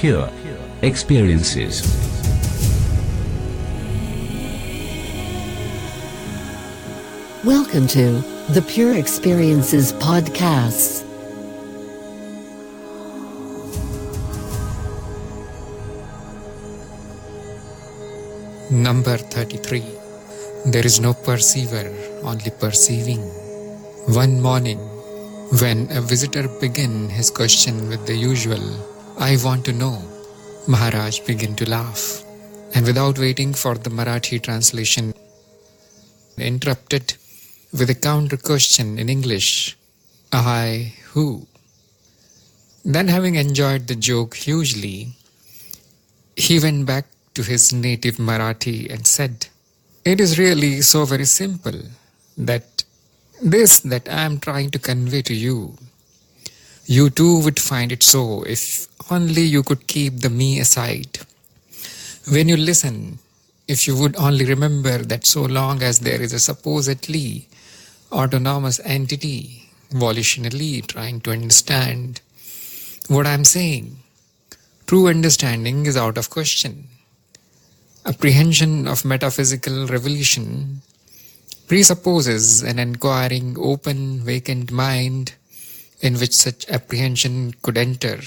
pure experiences. Welcome to the Pure Experiences Podcasts. Number 33. There is no perceiver, only perceiving. One morning, when a visitor began his question with the usual, "I want to know," Maharaj began to laugh, and without waiting for the Marathi translation, interrupted with a counter question in English, "I who?" Then, having enjoyed the joke hugely, he went back to his native Marathi and said, "It is really so very simple that this that I am trying to convey to you, you too would find it so if only you could keep the me aside. When you listen, if you would only remember that so long as there is a supposedly autonomous entity volitionally trying to understand what I am saying, true understanding is out of question. Apprehension of metaphysical revelation presupposes an inquiring, open, vacant mind in which such apprehension could enter.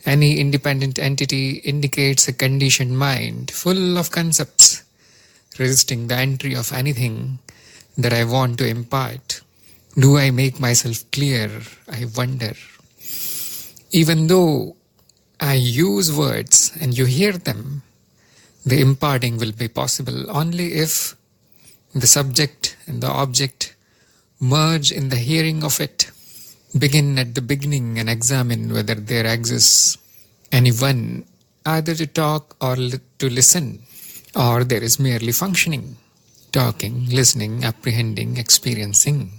Any independent entity indicates a conditioned mind full of concepts, resisting the entry of anything that I want to impart. Do I make myself clear? I wonder. Even though I use words and you hear them, the imparting will be possible only if the subject and the object merge in the hearing of it. Begin at the beginning and examine whether there exists anyone either to talk or to listen, or there is merely functioning, talking, listening, apprehending, experiencing.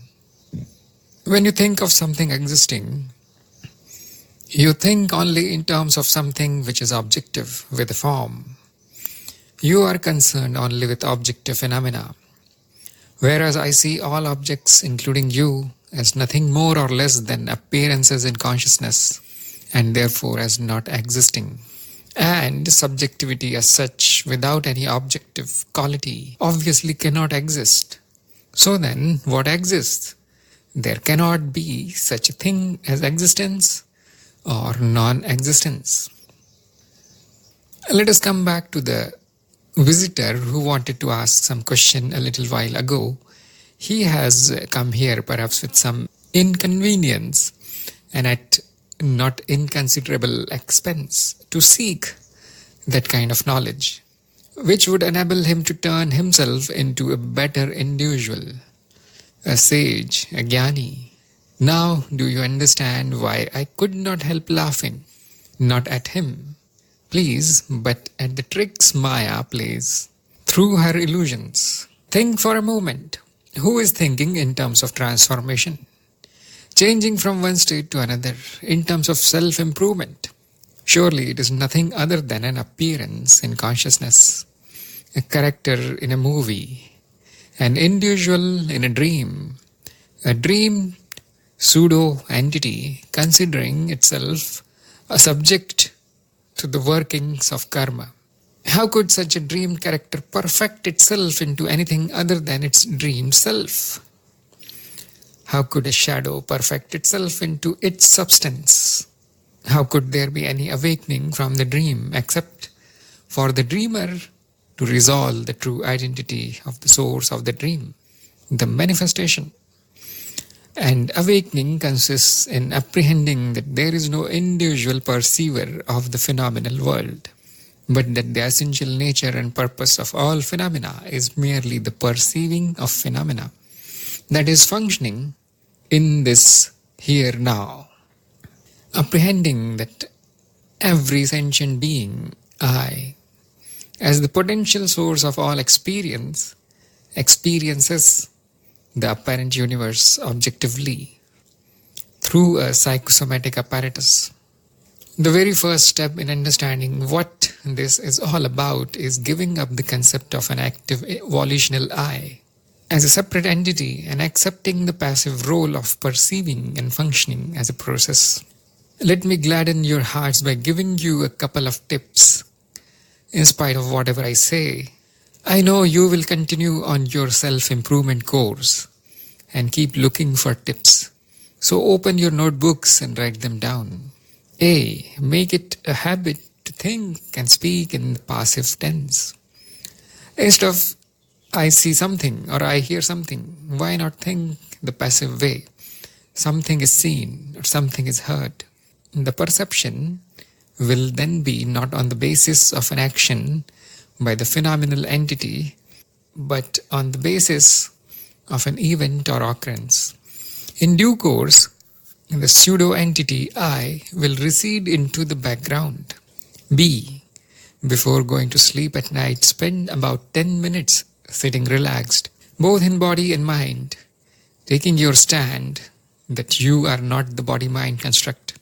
When you think of something existing, you think only in terms of something which is objective with a form. You are concerned only with objective phenomena, whereas I see all objects, including you, as nothing more or less than appearances in consciousness, and therefore as not existing. And subjectivity as such, without any objective quality, obviously cannot exist. So then, what exists? There cannot be such a thing as existence or non-existence. Let us come back to the visitor who wanted to ask some question a little while ago. He has come here perhaps with some inconvenience and at not inconsiderable expense to seek that kind of knowledge, which would enable him to turn himself into a better individual, a sage, a jnani. Now do you understand why I could not help laughing, not at him, please, but at the tricks Maya plays through her illusions? Think for a moment. Who is thinking in terms of transformation, changing from one state to another, in terms of self-improvement? Surely it is nothing other than an appearance in consciousness, a character in a movie, an individual in a dream pseudo-entity considering itself a subject to the workings of karma. How could such a dream character perfect itself into anything other than its dream self? How could a shadow perfect itself into its substance? How could there be any awakening from the dream except for the dreamer to resolve the true identity of the source of the dream, the manifestation? And awakening consists in apprehending that there is no individual perceiver of the phenomenal world, but that the essential nature and purpose of all phenomena is merely the perceiving of phenomena that is functioning in this here now. Apprehending that every sentient being, I, as the potential source of all experiences the apparent universe objectively through a psychosomatic apparatus. The very first step in understanding what this is all about is giving up the concept of an active volitional I as a separate entity and accepting the passive role of perceiving and functioning as a process. Let me gladden your hearts by giving you a couple of tips. In spite of whatever I say, I know you will continue on your self-improvement course and keep looking for tips. So open your notebooks and write them down. A. Make it a habit to think and speak in the passive tense. Instead of I see something or I hear something, why not think the passive way? Something is seen or something is heard. The perception will then be not on the basis of an action by the phenomenal entity, but on the basis of an event or occurrence. In due course, the pseudo-entity I will recede into the background. B. Before going to sleep at night, spend about 10 minutes sitting relaxed, both in body and mind, taking your stand that you are not the body-mind construct,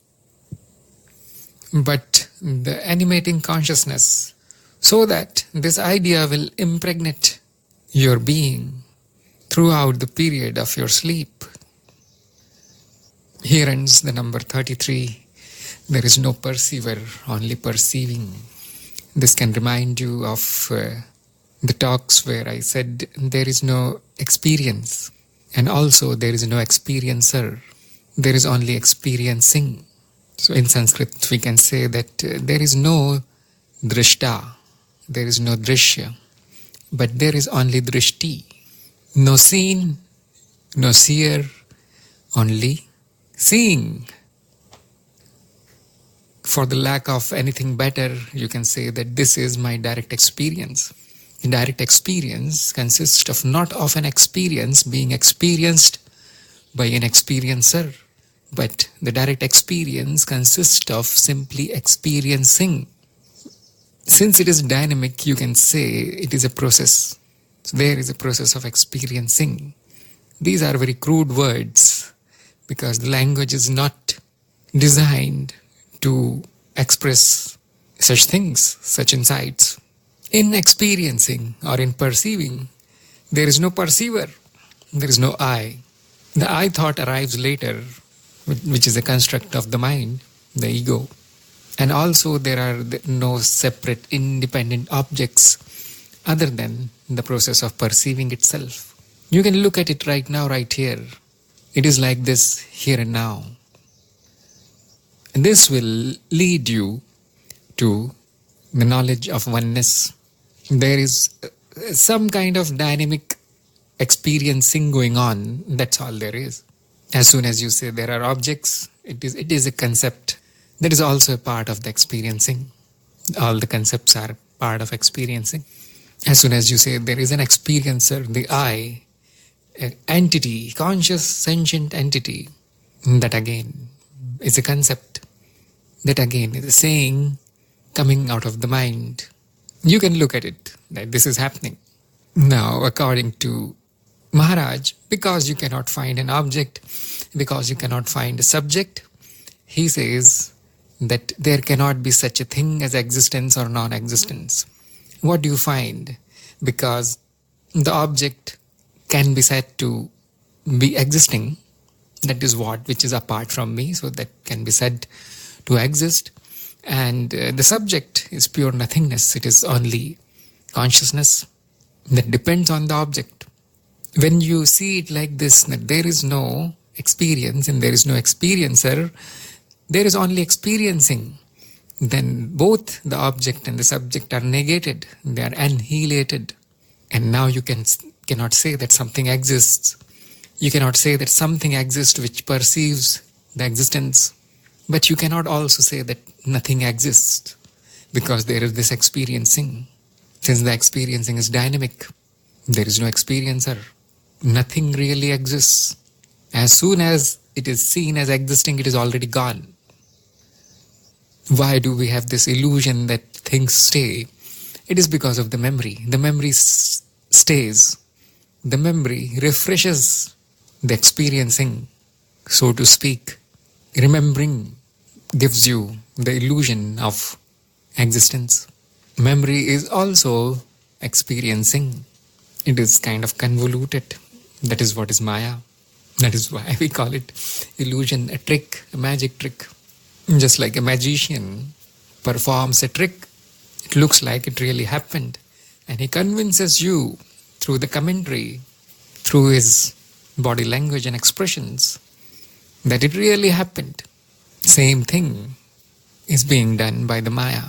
but the animating consciousness, so that this idea will impregnate your being throughout the period of your sleep. Here ends the number 33. There is no perceiver, only perceiving. This can remind you of the talks where I said there is no experience, and also there is no experiencer. There is only experiencing. So in Sanskrit we can say that there is no drishta, there is no drishya, but there is only drishti. No seen, no seer, only seeing. For the lack of anything better, you can say that this is my direct experience. Direct experience consists of not of an experience being experienced by an experiencer, but the direct experience consists of simply experiencing. Since it is dynamic, you can say it is a process. So there is a process of experiencing. These are very crude words because the language is not designed to express such things, such insights. In experiencing or in perceiving, there is no perceiver, there is no I. The I thought arrives later, which is a construct of the mind, the ego. And also there are no separate independent objects other than the process of perceiving itself. You can look at it right now, right here. It is like this, here and now. And this will lead you to the knowledge of oneness. There is some kind of dynamic experiencing going on. That's all there is. As soon as you say there are objects, it is a concept. That is also a part of the experiencing. All the concepts are part of experiencing. As soon as you say there is an experiencer, the I, an entity, conscious, sentient entity, that again is a concept. That again is a saying coming out of the mind. You can look at it, that this is happening. Now, according to Maharaj, because you cannot find an object, because you cannot find a subject, he says that there cannot be such a thing as existence or non-existence. What do you find? Because the object can be said to be existing, that is what which is apart from me, so that can be said to exist. And the subject is pure nothingness. It is only consciousness that depends on the object. When you see it like this, that there is no experience and there is no experiencer, there is only experiencing, then both the object and the subject are negated. They are annihilated. And now you cannot say that something exists. You cannot say that something exists which perceives the existence. But you cannot also say that nothing exists, because there is this experiencing. Since the experiencing is dynamic, there is no experiencer. Nothing really exists. As soon as it is seen as existing, it is already gone. Why do we have this illusion that things stay? It is because of the memory. The memory stays. The memory refreshes the experiencing, so to speak. Remembering gives you the illusion of existence. Memory is also experiencing. It is kind of convoluted. That is what is Maya. That is why we call it illusion, a trick, a magic trick. Just like a magician performs a trick, it looks like it really happened. And he convinces you through the commentary, through his body language and expressions, that it really happened. Same thing is being done by the Maya.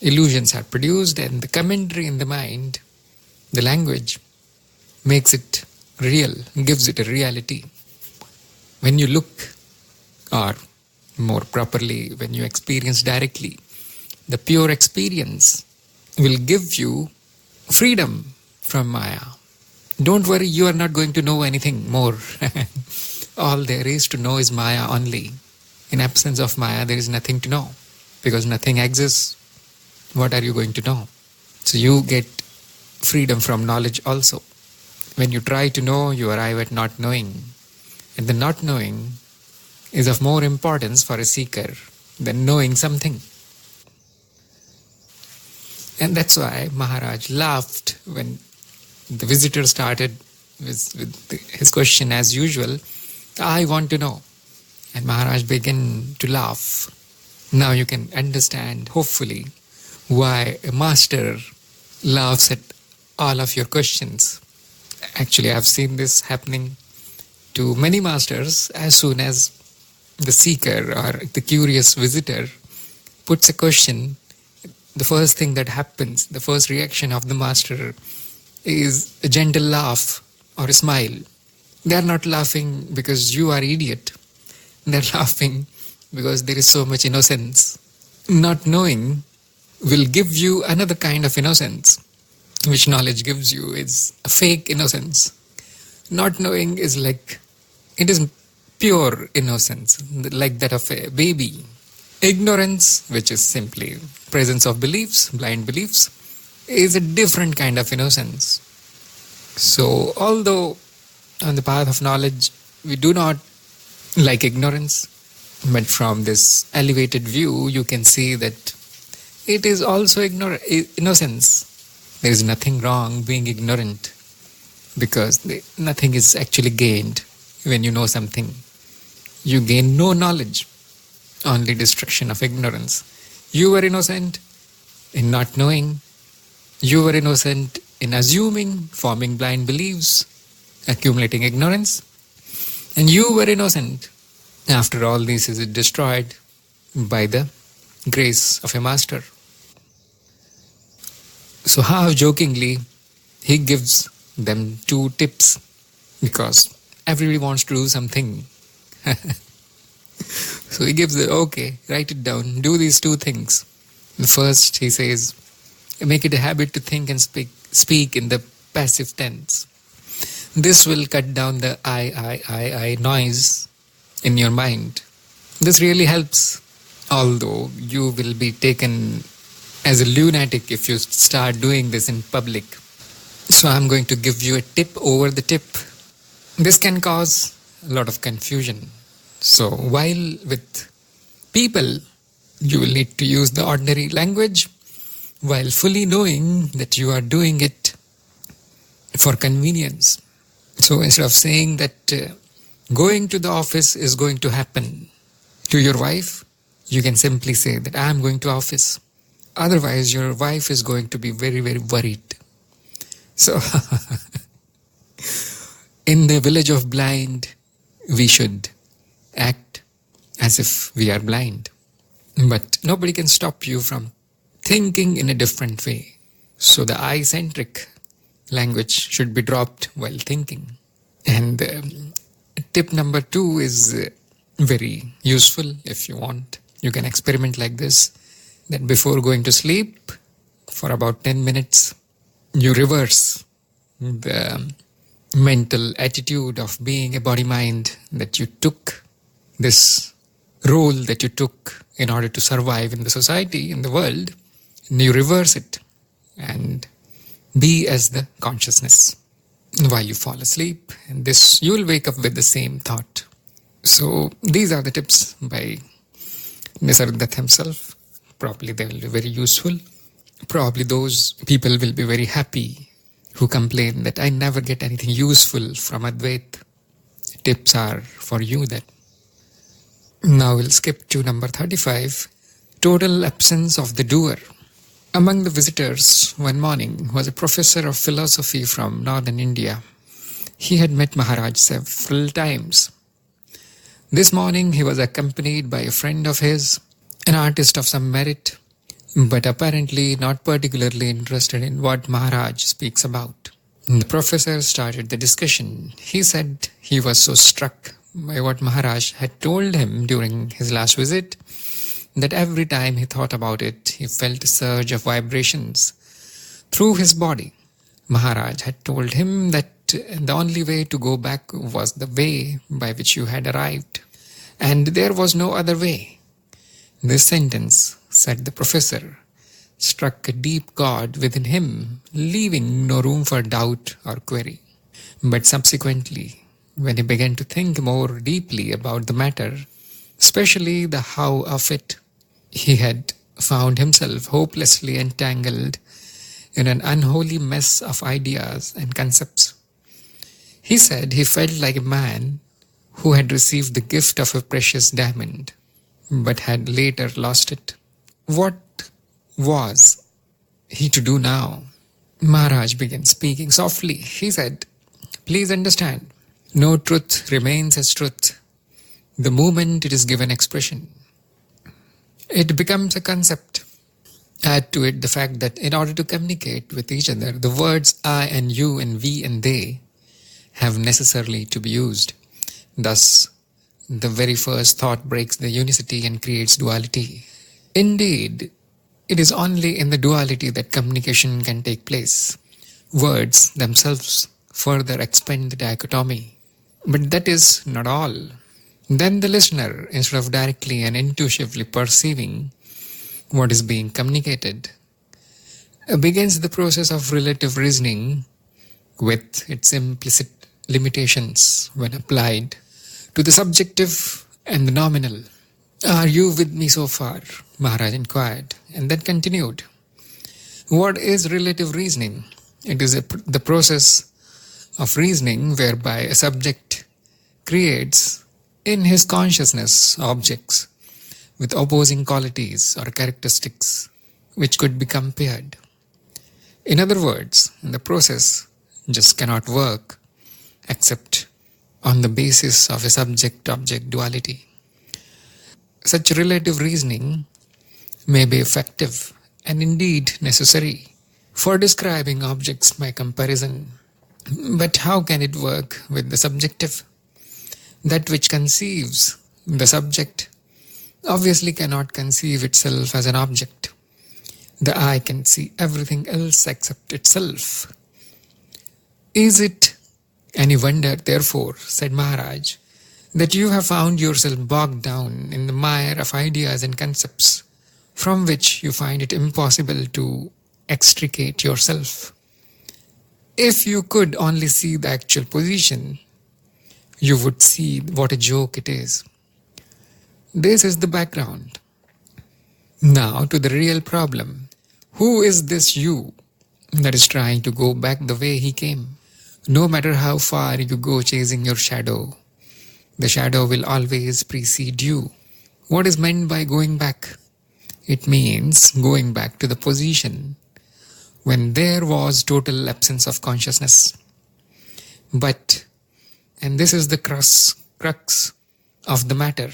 Illusions are produced, and the commentary in the mind, the language, makes it real, gives it a reality. When you look, or more properly, when you experience directly, the pure experience will give you freedom from Maya. Don't worry, you are not going to know anything more. All there is to know is Maya only. In absence of Maya, there is nothing to know, because nothing exists. What are you going to know? So you get freedom from knowledge also. When you try to know, you arrive at not knowing. And the not knowing is of more importance for a seeker than knowing something. And that's why Maharaj laughed when the visitor started with his question as usual, I want to know. And Maharaj began to laugh. Now you can understand, hopefully, why a master laughs at all of your questions. Actually, I've seen this happening to many masters. As soon as the seeker or the curious visitor puts a question, the first thing that happens, the first reaction of the master is a gentle laugh or a smile. They are not laughing because you are idiot. They are laughing because there is so much innocence. Not knowing will give you another kind of innocence, which knowledge gives you is a fake innocence. Not knowing is like, it is pure innocence, like that of a baby. Ignorance, which is simply presence of beliefs, blind beliefs, is a different kind of innocence. So, although on the path of knowledge, we do not like ignorance, but from this elevated view, you can see that it is also innocence. There is nothing wrong being ignorant, because nothing is actually gained when you know something. You gain no knowledge, only destruction of ignorance. You were innocent in not knowing. You were innocent in assuming, forming blind beliefs, accumulating ignorance. And you were innocent after all this is destroyed by the grace of a master. So how jokingly he gives them 2 tips, because everybody wants to do something. So he gives it, okay, write it down, do these 2 things. The first, he says, make it a habit to think and speak in the passive tense. This will cut down the I noise in your mind. This really helps, although you will be taken as a lunatic if you start doing this in public. So I'm going to give you a tip over the tip. This can cause a lot of confusion. So while with people, you will need to use the ordinary language, while fully knowing that you are doing it for convenience. So instead of saying that going to the office is going to happen to your wife, you can simply say that I am going to office. Otherwise, your wife is going to be very, very worried. So, in the village of blind, we should act as if we are blind. But nobody can stop you from thinking in a different way. So the I-centric language should be dropped while thinking. And tip number 2 is very useful if you want. You can experiment like this, that before going to sleep, for about 10 minutes, you reverse the mental attitude of being a body-mind that you took, this role that you took in order to survive in the society, in the world, and you reverse it and be as the consciousness while you fall asleep, and this you will wake up with the same thought. So these are the tips by Nisargadatta himself. Probably they will be very useful. Probably those people will be very happy who complain that I never get anything useful from Advaita. Tips are for you that Now we'll skip to number 35, total absence of the doer. Among the visitors one morning was a professor of philosophy from northern India. He had met Maharaj several times. This morning he was accompanied by a friend of his, an artist of some merit, but apparently not particularly interested in what Maharaj speaks about. The professor started the discussion. He said he was so struck by what Maharaj had told him during his last visit that every time he thought about it, he felt a surge of vibrations through his body. Maharaj had told him that the only way to go back was the way by which you had arrived, and there was no other way. This sentence, said the professor, struck a deep chord within him, leaving no room for doubt or query. But subsequently, when he began to think more deeply about the matter, especially the how of it, he had found himself hopelessly entangled in an unholy mess of ideas and concepts. He said he felt like a man who had received the gift of a precious diamond, but had later lost it. What was he to do now? Maharaj began speaking softly. He said, "Please understand, no truth remains as truth the moment it is given expression. It becomes a concept. Add to it the fact that in order to communicate with each other, the words I and you and we and they have necessarily to be used. Thus, the very first thought breaks the unicity and creates duality. Indeed, it is only in the duality that communication can take place. Words themselves further expand the dichotomy. But that is not all. Then the listener, instead of directly and intuitively perceiving what is being communicated, begins the process of relative reasoning with its implicit limitations when applied to the subjective and the nominal. Are you with me so far? Maharaj inquired, and then continued. What is relative reasoning? It is the process of reasoning whereby a subject creates in his consciousness objects with opposing qualities or characteristics which could be compared. In other words, the process just cannot work except on the basis of a subject-object duality. Such relative reasoning may be effective and indeed necessary for describing objects by comparison. But how can it work with the subjective? That which conceives the subject obviously cannot conceive itself as an object. The eye can see everything else except itself. Is it any wonder, therefore, said Maharaj, that you have found yourself bogged down in the mire of ideas and concepts from which you find it impossible to extricate yourself? If you could only see the actual position, you would see what a joke it is. This is the background. Now to the real problem. Who is this you that is trying to go back the way he came? No matter how far you go chasing your shadow, the shadow will always precede you. What is meant by going back? It means going back to the position when there was total absence of consciousness. But, and this is the crux of the matter,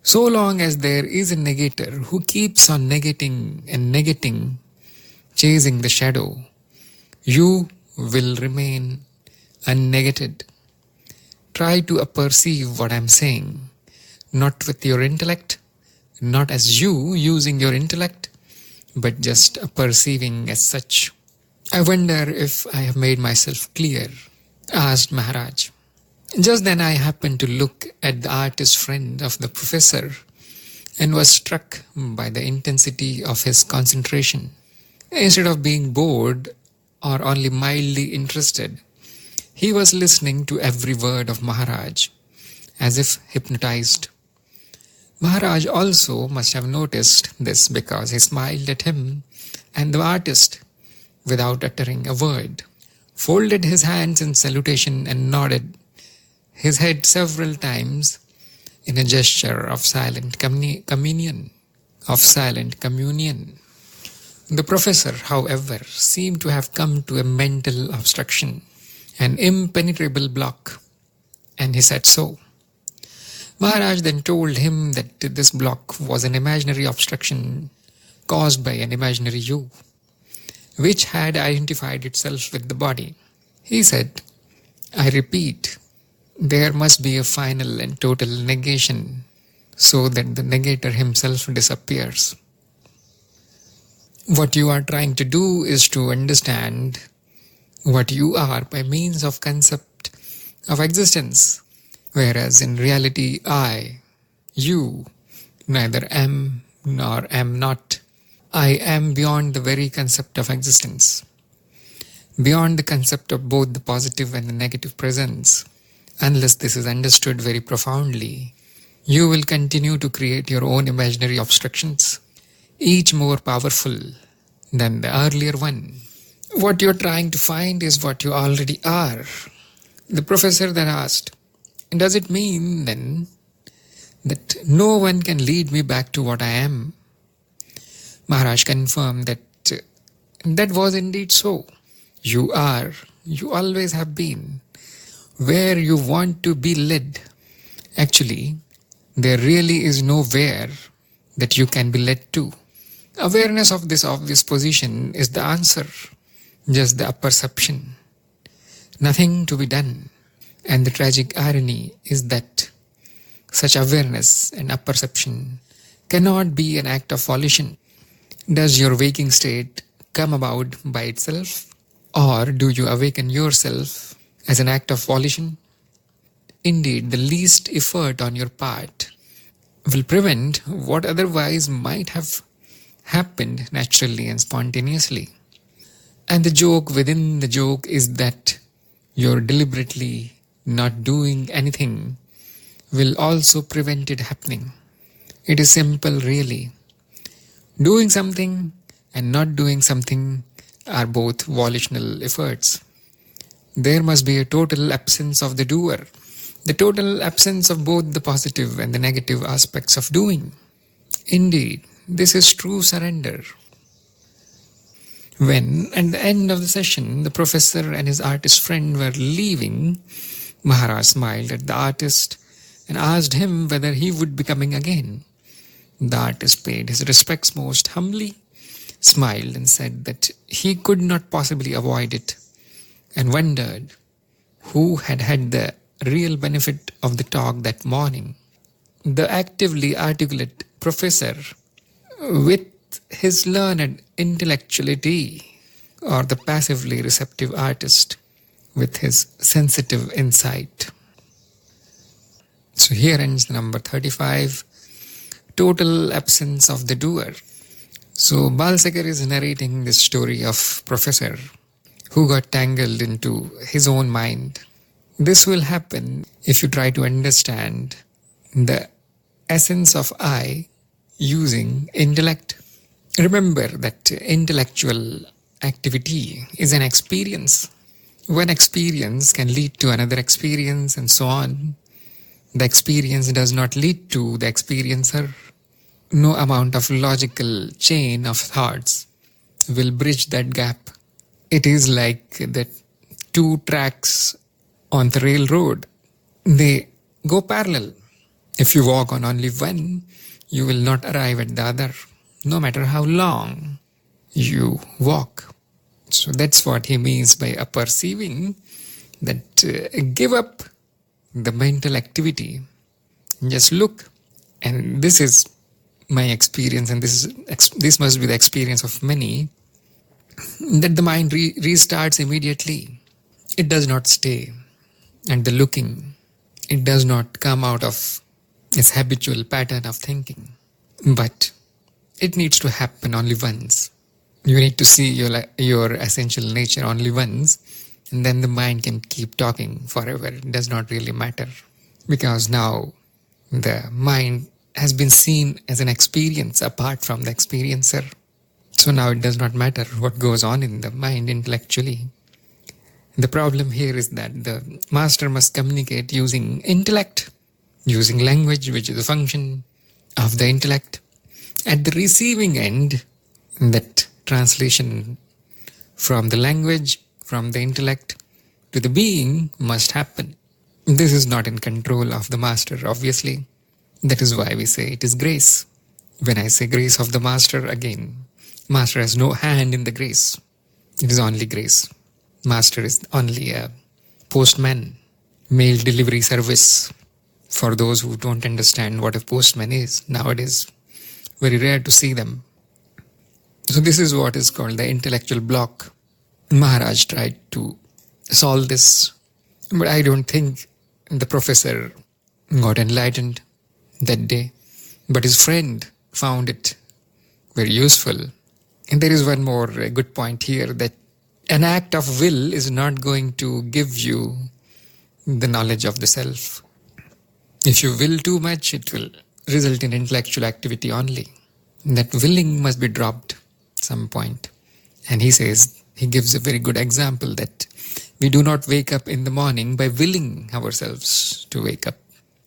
so long as there is a negator who keeps on negating and negating, chasing the shadow, you will remain unnegated. Try to perceive what I am saying, not with your intellect, not as you using your intellect, but just perceiving as such. I wonder if I have made myself clear, asked Maharaj. Just then I happened to look at the artist friend of the professor and was struck by the intensity of his concentration. Instead of being bored or only mildly interested, he was listening to every word of Maharaj, as if hypnotized. Maharaj also must have noticed this because he smiled at him, and the artist, without uttering a word, folded his hands in salutation and nodded his head several times in a gesture of silent communion. The professor, however, seemed to have come to a mental obstruction, an impenetrable block, and he said so. Maharaj then told him that this block was an imaginary obstruction caused by an imaginary you, which had identified itself with the body. He said, "I repeat, there must be a final and total negation so that the negator himself disappears. What you are trying to do is to understand what you are by means of concept of existence, whereas in reality I, you, neither am nor am not. I am beyond the very concept of existence, beyond the concept of both the positive and the negative presence. Unless this is understood very profoundly, you will continue to create your own imaginary obstructions, each more powerful than the earlier one. What you're trying to find is what you already are." The professor then asked, "Does it mean then that no one can lead me back to what I am?" Maharaj confirmed that that was indeed so. You are, you always have been, where you want to be led. Actually, there really is nowhere that you can be led to. Awareness of this obvious position is the answer, just the apperception. Nothing to be done. And the tragic irony is that such awareness and apperception cannot be an act of volition. Does your waking state come about by itself, or do you awaken yourself as an act of volition? Indeed, the least effort on your part will prevent what otherwise might have happened naturally and spontaneously. And the joke within the joke is that your deliberately not doing anything will also prevent it happening. It is simple, really. Doing something and not doing something are both volitional efforts. There must be a total absence of the doer, the total absence of both the positive and the negative aspects of doing. Indeed, this is true surrender. When, at the end of the session, the professor and his artist friend were leaving, Maharaj smiled at the artist and asked him whether he would be coming again. The artist paid his respects most humbly, smiled and said that he could not possibly avoid it, and wondered who had had the real benefit of the talk that morning. The actively articulate professor with his learned intellectuality, or the passively receptive artist with his sensitive insight. So here ends number 35, total absence of the doer. So Balsekar is narrating this story of professor who got tangled into his own mind. This will happen if you try to understand the essence of I using intellect. Remember that intellectual activity is an experience. One experience can lead to another experience and so on. The experience does not lead to the experiencer. No amount of logical chain of thoughts will bridge that gap. It is like the two tracks on the railroad. They go parallel. If you walk on only one, you will not arrive at the other, no matter how long you walk. So that's what he means by perceiving, that give up the mental activity. Just look. And this is my experience, and this must be the experience of many, that the mind restarts immediately. It does not stay. And the looking, it does not come out of its habitual pattern of thinking. But it needs to happen only once. You need to see your essential nature only once, and then the mind can keep talking forever. It does not really matter, because now the mind has been seen as an experience apart from the experiencer. So now it does not matter what goes on in the mind intellectually. The problem here is that the master must communicate using intellect, using language, which is a function of the intellect. At the receiving end, that translation from the language, from the intellect to the being must happen. This is not in control of the master, obviously. That is why we say it is grace. When I say grace of the master, again, master has no hand in the grace. It is only grace. Master is only a postman, mail delivery service. For those who don't understand what a postman is, nowadays, very rare to see them. So this is what is called the intellectual block. Maharaj tried to solve this, but I don't think the professor got enlightened that day. But his friend found it very useful. And there is one more good point here, that an act of will is not going to give you the knowledge of the self. If you will too much, it will result in intellectual activity only. That willing must be dropped at some point. And he says, he gives a very good example that we do not wake up in the morning by willing ourselves to wake up.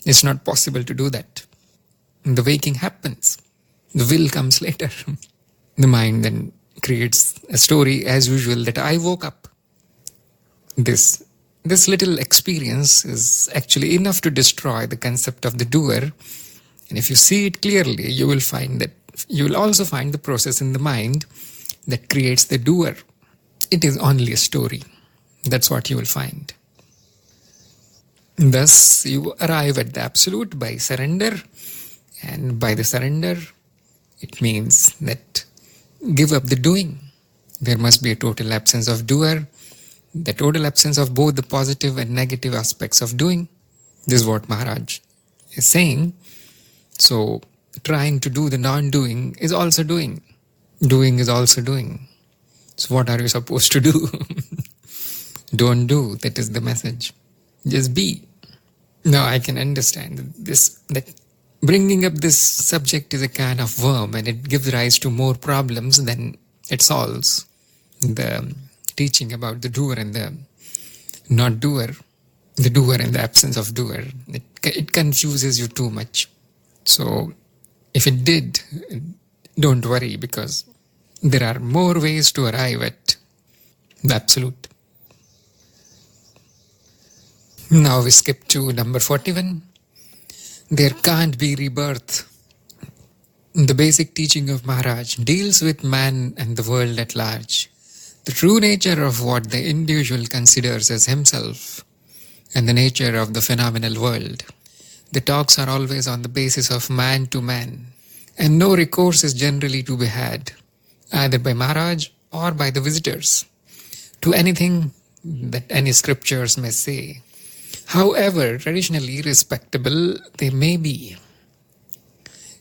It's not possible to do that. The waking happens. The will comes later. The mind then creates a story as usual that I woke up. This little experience is actually enough to destroy the concept of the doer. And if you see it clearly, you will also find the process in the mind that creates the doer. It is only a story. That's what you will find. Thus, you arrive at the absolute by surrender. And by the surrender, it means that give up the doing. There must be a total absence of doer, the total absence of both the positive and negative aspects of doing. This is what Maharaj is saying. So, trying to do the non-doing is also doing. Doing is also doing. So what are you supposed to do? Don't do. That is the message. Just be. Now I can understand that bringing up this subject is a kind of worm, and it gives rise to more problems than it solves. The teaching about the doer and the not doer, the doer and the absence of doer, it confuses you too much. So if it did, don't worry, because there are more ways to arrive at the absolute. Now we skip to number 41. There can't be rebirth. The basic teaching of Maharaj deals with man and the world at large, the true nature of what the individual considers as himself, and the nature of the phenomenal world. The talks are always on the basis of man to man, and no recourse is generally to be had, either by Maharaj or by the visitors, to anything that any scriptures may say, however traditionally respectable they may be.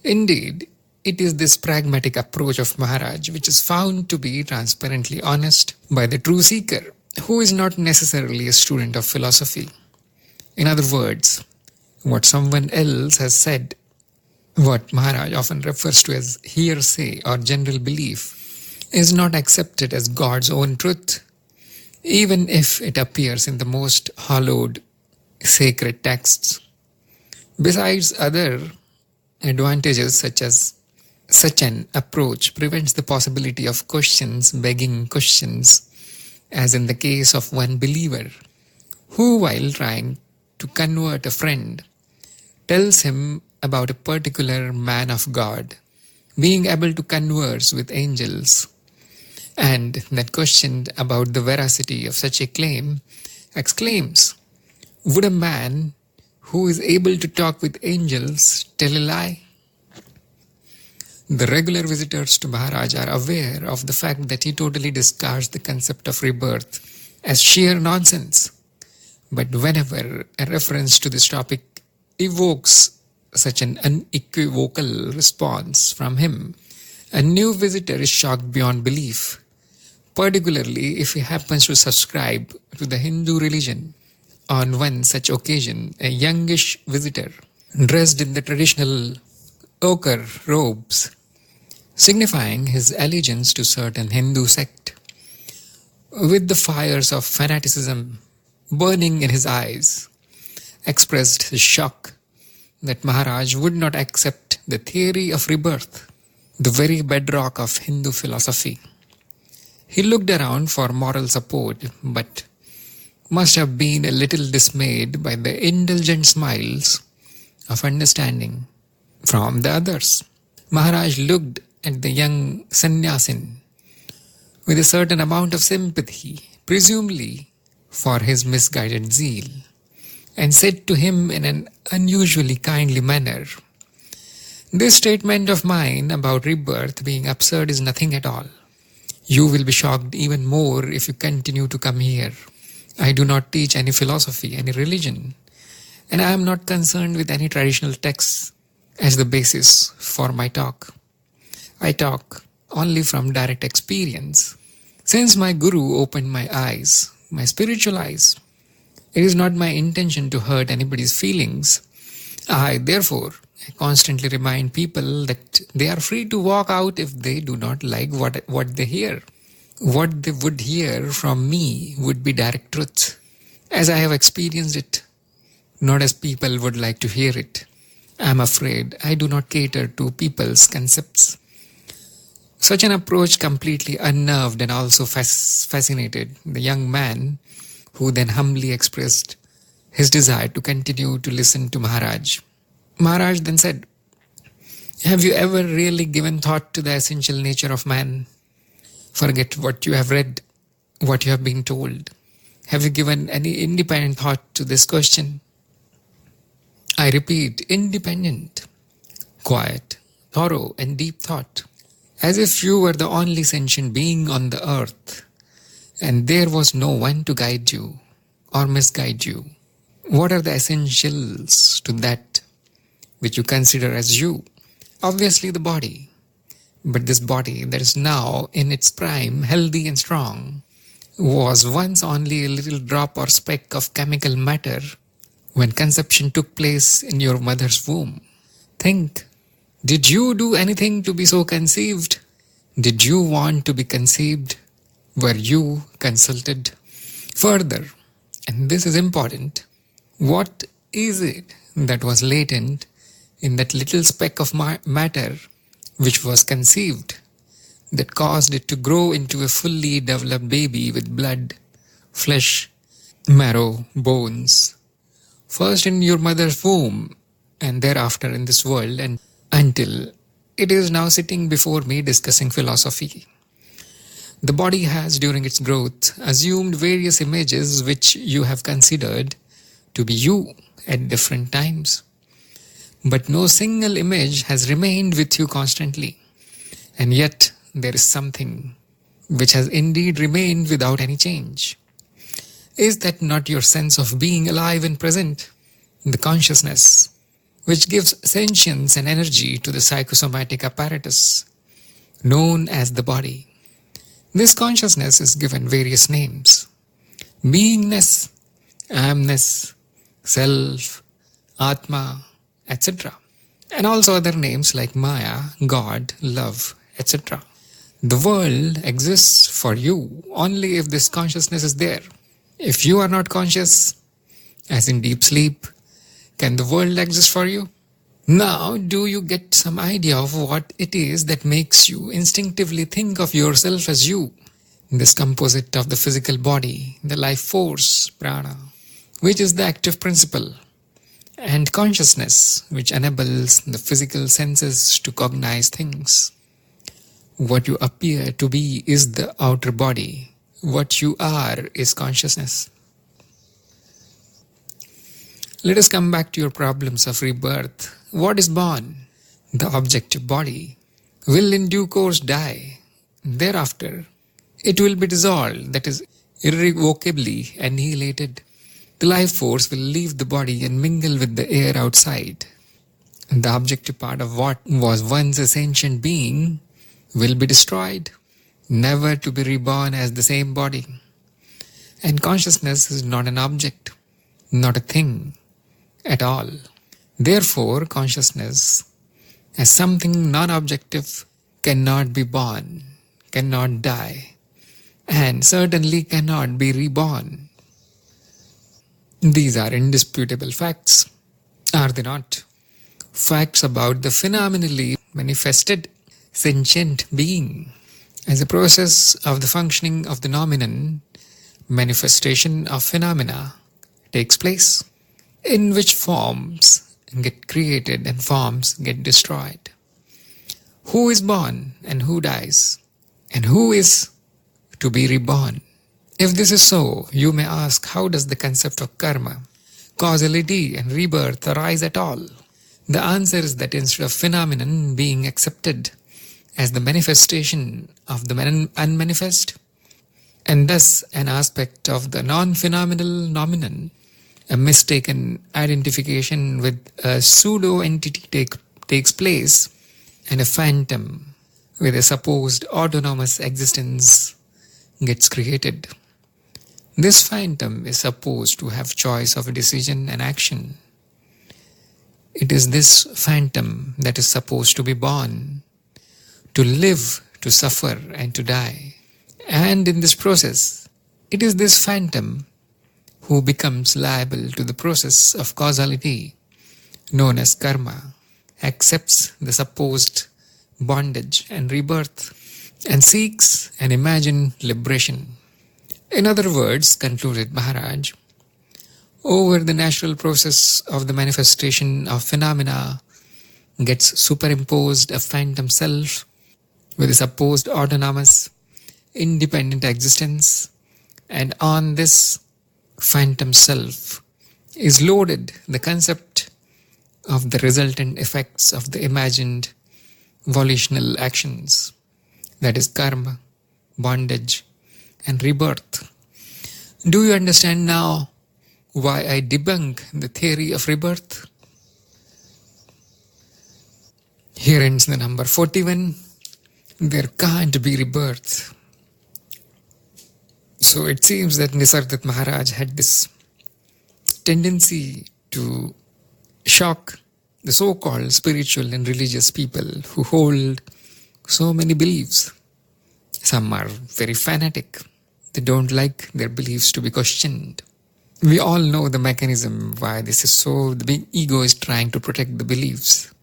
Indeed, it is this pragmatic approach of Maharaj which is found to be transparently honest by the true seeker, who is not necessarily a student of philosophy. In other words, what someone else has said, what Maharaj often refers to as hearsay or general belief, is not accepted as God's own truth, even if it appears in the most hallowed sacred texts. Besides, other advantages such an approach prevents the possibility of questions begging questions, as in the case of one believer who, while trying to convert a friend, tells him about a particular man of God being able to converse with angels, and that questioned about the veracity of such a claim exclaims, "Would a man who is able to talk with angels tell a lie?" The regular visitors to Maharaj are aware of the fact that he totally discards the concept of rebirth as sheer nonsense. But whenever a reference to this topic evokes such an unequivocal response from him, a new visitor is shocked beyond belief, particularly if he happens to subscribe to the Hindu religion. On one such occasion, a youngish visitor, dressed in the traditional ochre robes, signifying his allegiance to certain Hindu sect, with the fires of fanaticism burning in his eyes, expressed his shock that Maharaj would not accept the theory of rebirth, the very bedrock of Hindu philosophy. He looked around for moral support, but must have been a little dismayed by the indulgent smiles of understanding from the others. Maharaj looked at the young sannyasin with a certain amount of sympathy, presumably for his misguided zeal, and said to him in an unusually kindly manner, "This statement of mine about rebirth being absurd is nothing at all. You will be shocked even more if you continue to come here. I do not teach any philosophy, any religion, and I am not concerned with any traditional texts as the basis for my talk. I talk only from direct experience. Since my Guru opened my eyes, my spiritual eyes, it is not my intention to hurt anybody's feelings. Therefore, I constantly remind people that they are free to walk out if they do not like what they hear. What they would hear from me would be direct truth, as I have experienced it, not as people would like to hear it. I am afraid I do not cater to people's concepts." Such an approach completely unnerved and also fascinated the young man, who then humbly expressed his desire to continue to listen to Maharaj. Maharaj then said, "Have you ever really given thought to the essential nature of man? Forget what you have read, what you have been told. Have you given any independent thought to this question? I repeat, independent, quiet, thorough and deep thought, as if you were the only sentient being on the earth and there was no one to guide you or misguide you. What are the essentials to that which you consider as you? Obviously the body. But this body that is now in its prime, healthy and strong, was once only a little drop or speck of chemical matter when conception took place in your mother's womb. Think, did you do anything to be so conceived? Did you want to be conceived? Were you consulted? Further, and this is important, what is it that was latent in that little speck of matter which was conceived, that caused it to grow into a fully developed baby with blood, flesh, marrow, bones, first in your mother's womb and thereafter in this world, and until it is now sitting before me discussing philosophy? The body has, during its growth, assumed various images which you have considered to be you at different times. But no single image has remained with you constantly. And yet there is something which has indeed remained without any change. Is that not your sense of being alive and present? The consciousness which gives sentience and energy to the psychosomatic apparatus known as the body. This consciousness is given various names: beingness, I-amness, self, Atma, etc. And also other names like Maya, God, love, etc. The world exists for you only if this consciousness is there. If you are not conscious, as in deep sleep, can the world exist for you? Now, do you get some idea of what it is that makes you instinctively think of yourself as you? This composite of the physical body, the life force, prana, which is the active principle, and consciousness, which enables the physical senses to cognize things. What you appear to be is the outer body. What you are is consciousness. Let us come back to your problems of rebirth. What is born? The objective body will in due course die. Thereafter, it will be dissolved, that is, irrevocably annihilated. The life force will leave the body and mingle with the air outside. And the objective part of what was once a sentient being will be destroyed, never to be reborn as the same body. And consciousness is not an object, not a thing at all. Therefore, consciousness, as something non-objective, cannot be born, cannot die, and certainly cannot be reborn. These are indisputable facts, are they not? facts about the phenomenally manifested sentient being. As a process of the functioning of the noumenon, manifestation of phenomena takes place, in which forms get created and forms get destroyed. Who is born and who dies, and who is to be reborn? If this is so, you may ask, how does the concept of karma, causality and rebirth arise at all? The answer is that instead of phenomenon being accepted as the manifestation of the unmanifest, and thus an aspect of the non-phenomenal noumenon, a mistaken identification with a pseudo-entity takes place, and a phantom with a supposed autonomous existence gets created. This phantom is supposed to have choice of decision and action. It is this phantom that is supposed to be born, to live, to suffer, and to die. And in this process, it is this phantom who becomes liable to the process of causality, known as karma, accepts the supposed bondage and rebirth, and seeks an imagined liberation. In other words, concluded Maharaj, over the natural process of the manifestation of phenomena gets superimposed a phantom self with a supposed autonomous, independent existence, and on this phantom self is loaded the concept of the resultant effects of the imagined volitional actions, that is karma, bondage, and rebirth. Do you understand now why I debunk the theory of rebirth? Here ends the number 41. There can't be rebirth. So it seems that Nisargadatta Maharaj had this tendency to shock the so-called spiritual and religious people who hold so many beliefs. Some are very fanatic. They don't like their beliefs to be questioned. We all know the mechanism why this is so. The big ego is trying to protect the beliefs.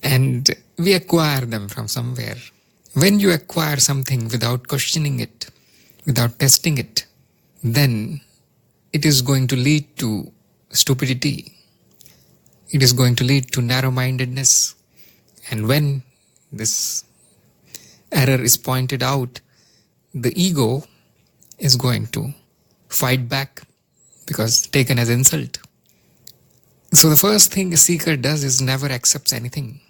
And we acquire them from somewhere. When you acquire something without questioning it, without testing it, then it is going to lead to stupidity. It is going to lead to narrow-mindedness. And when this error is pointed out, the ego is going to fight back because taken as insult. So the first thing a seeker does is never accepts anything,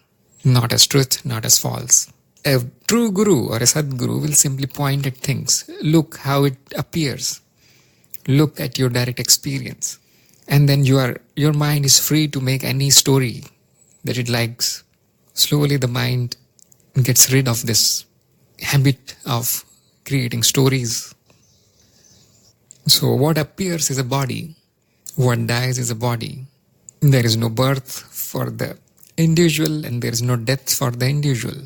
not as truth, not as false. A true guru or a sadguru will simply point at things. Look how it appears. Look at your direct experience. And then your mind is free to make any story that it likes. Slowly the mind gets rid of this habit of creating stories. So what appears is a body. What dies is a body. There is no birth for the individual and there is no death for the individual.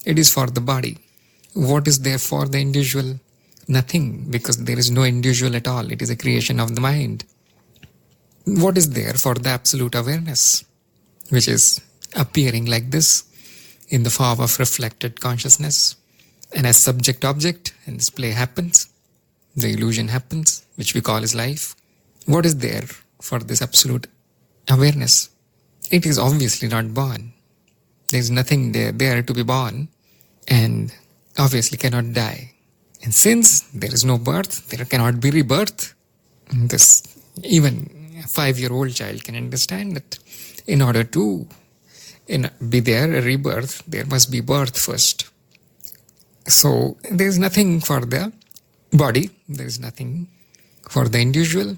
It is for the body. What is there for the individual? Nothing, because there is no individual at all. It is a creation of the mind. What is there for the absolute awareness, which is appearing like this in the form of reflected consciousness? And as subject-object, and this play happens, the illusion happens, which we call as life. What is there for this absolute awareness? It is obviously not born. There is nothing there to be born, and obviously cannot die. And since there is no birth, there cannot be rebirth. This even a 5-year-old child can understand that in order to be there a rebirth, there must be birth first. So there is nothing for the body, there is nothing for the individual,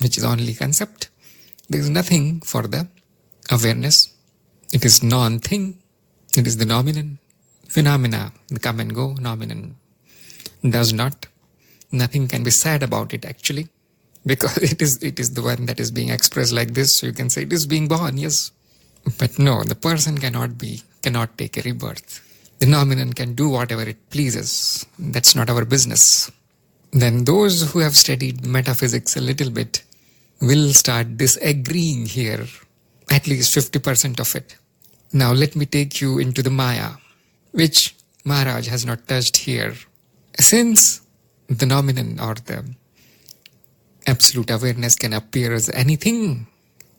which is only concept. There is nothing for the awareness. It is non-thing. It is the noumenon. Phenomena, the come and go, noumenon does not. Nothing can be said about it actually, because it is the one that is being expressed like this. So you can say it is being born, yes. But no, the person cannot take a rebirth. The noumenon can do whatever it pleases. That's not our business. Then those who have studied metaphysics a little bit will start disagreeing here, at least 50% of it. Now let me take you into the Maya, which Maharaj has not touched here. Since the nominal or the absolute awareness can appear as anything,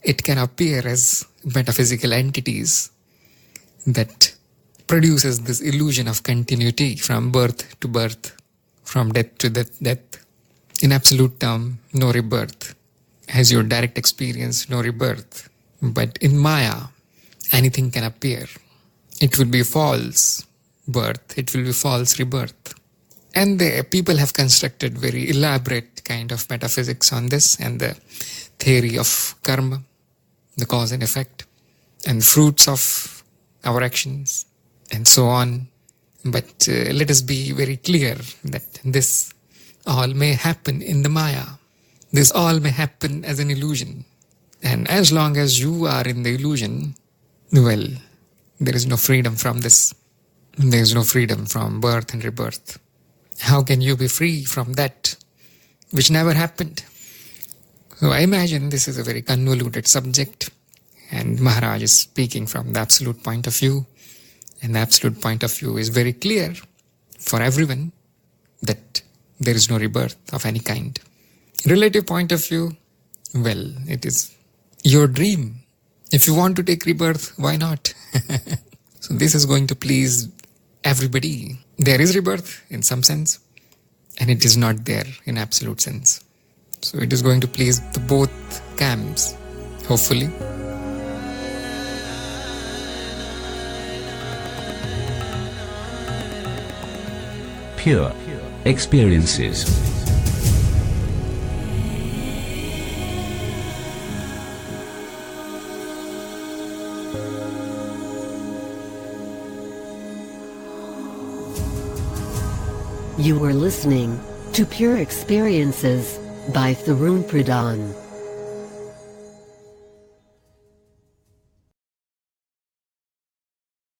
it can appear as metaphysical entities that produces this illusion of continuity from birth to birth, from death to death. In absolute term, no rebirth. As your direct experience, no rebirth. But in Maya, anything can appear. It will be false birth, it will be false rebirth. And the people have constructed very elaborate kind of metaphysics on this, and the theory of karma, the cause and effect, and fruits of our actions, and so on. But let us be very clear that this all may happen in the Maya. This all may happen as an illusion. And as long as you are in the illusion, well, there is no freedom from this. There is no freedom from birth and rebirth. How can you be free from that which never happened? So I imagine this is a very convoluted subject, and Maharaj is speaking from the absolute point of view, and the absolute point of view is very clear for everyone that there is no rebirth of any kind. Relative point of view, well, it is your dream. If you want to take rebirth, why not? So this is going to please everybody. There is rebirth in some sense, and it is not there in absolute sense. So it is going to please the both camps, hopefully. Pure experiences. You were listening to Pure Experiences by Tharun Pradhan.